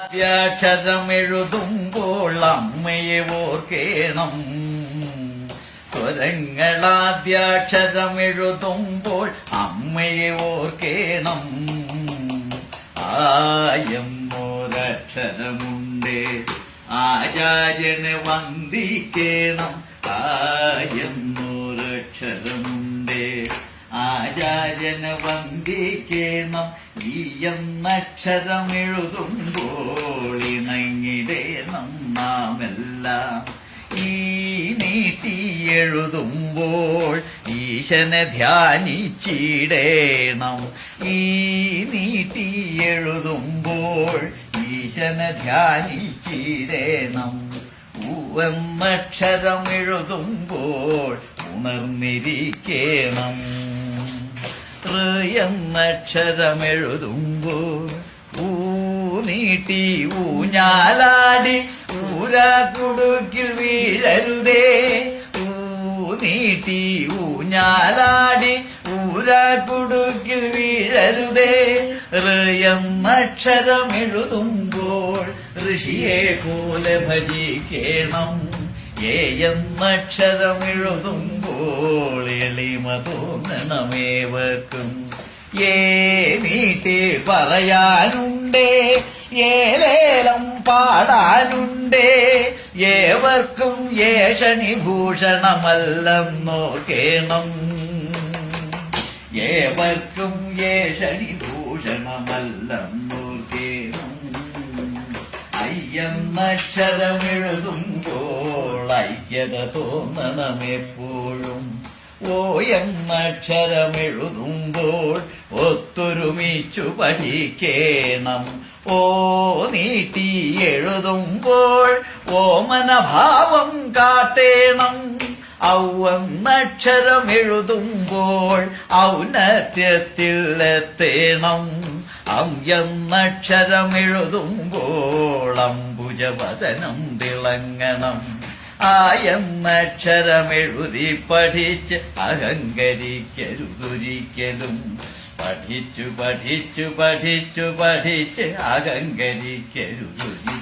ആദ്യാക്ഷരമെഴുതുമ്പോൾ അമ്മയെ ഓർക്കേണം. സ്വരങ്ങളാദ്യാക്ഷരമെഴുതുമ്പോൾ അമ്മയെ ഓർക്കേണം. ആയെന്നൊരക്ഷരമുണ്ട് ആചാര്യനെ വന്ദിക്കേണം. ആയെന്നൊരക്ഷരമുണ്ട് ആചാര്യനെ വന്ദിക്കേണം. ഈ എന്നക്ഷരമെഴുതുമ്പോൾ ഇണങ്ങിടേണം നാമെല്ലാം. ഈ നീട്ടി എഴുതുമ്പോൾ ഈശനെ ധ്യാനിച്ചിടേണം. ഈ നീട്ടി എഴുതുമ്പോൾ ഈശനെ ധ്യാനിച്ചിടേണം. എന്നക്ഷരമെഴുതുമ്പോൾ ഉണർന്നിരിക്കണം. എന്നക്ഷരമെഴുതുമ്പോൾ നീട്ടി ഊഞ്ഞാലാടി ഊരാക്കുടുക്കിൽ വീഴരുതേ. നീട്ടി ഊഞ്ഞാലാടി ഊരാക്കുടുക്കിൽ വീഴരുതേ. എന്നക്ഷരമെഴുതുമ്പോൾ ഋഷിയെ പോലെ ഭജിക്കണം. എന്നക്ഷരമെഴുതുമ്പോൾ എളിമ തോന്നണമേവർക്കും. നീട്ടി പറയാനുണ്ടേ ഏലേലം പാടാനുണ്ടേ. ഏവർക്കും ഏഷണി ഭൂഷണമല്ലെന്നോർക്കേണം. ഏവർക്കും ഏഷണി ഭൂഷണമല്ലെന്നോർക്കേണം. എന്നക്ഷരമെഴുതുമ്പോൾ ഐക്യത തോന്നണമെപ്പോഴും. എന്നക്ഷരമെഴുതുമ്പോൾ ഒത്തൊരുമിച്ചു പഠിക്കേണം. നീട്ടി എഴുതുമ്പോൾ ഓമനഭാവം കാട്ടേണം. എന്നക്ഷരമെഴുതുമ്പോൾ ഔന്നത്യത്തിൽ എത്തേണം. എന്നക്ഷരമെഴുതുമ്പോൾ അംബുജവദനം തിളങ്ങണം. എന്നക്ഷരമെഴുതി പഠിച്ച് അഹങ്കരിക്കരുതൊരിക്കലും. പഠിച്ചു പഠിച്ചു പഠിച്ചു പഠിച്ച് അഹങ്കരിക്കരുതൊരിക്കലും.